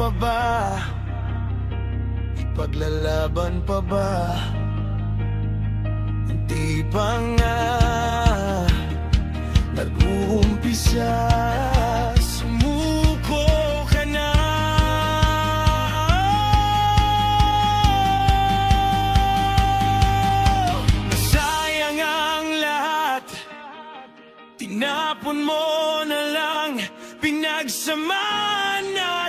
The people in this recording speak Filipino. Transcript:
pa ba? Ipaglalaban pa ba? Hindi pa nga nag-uumpisa. Sumuko ka na. Nasayang ang lahat, tinapon mo na lang, pinagsamahan na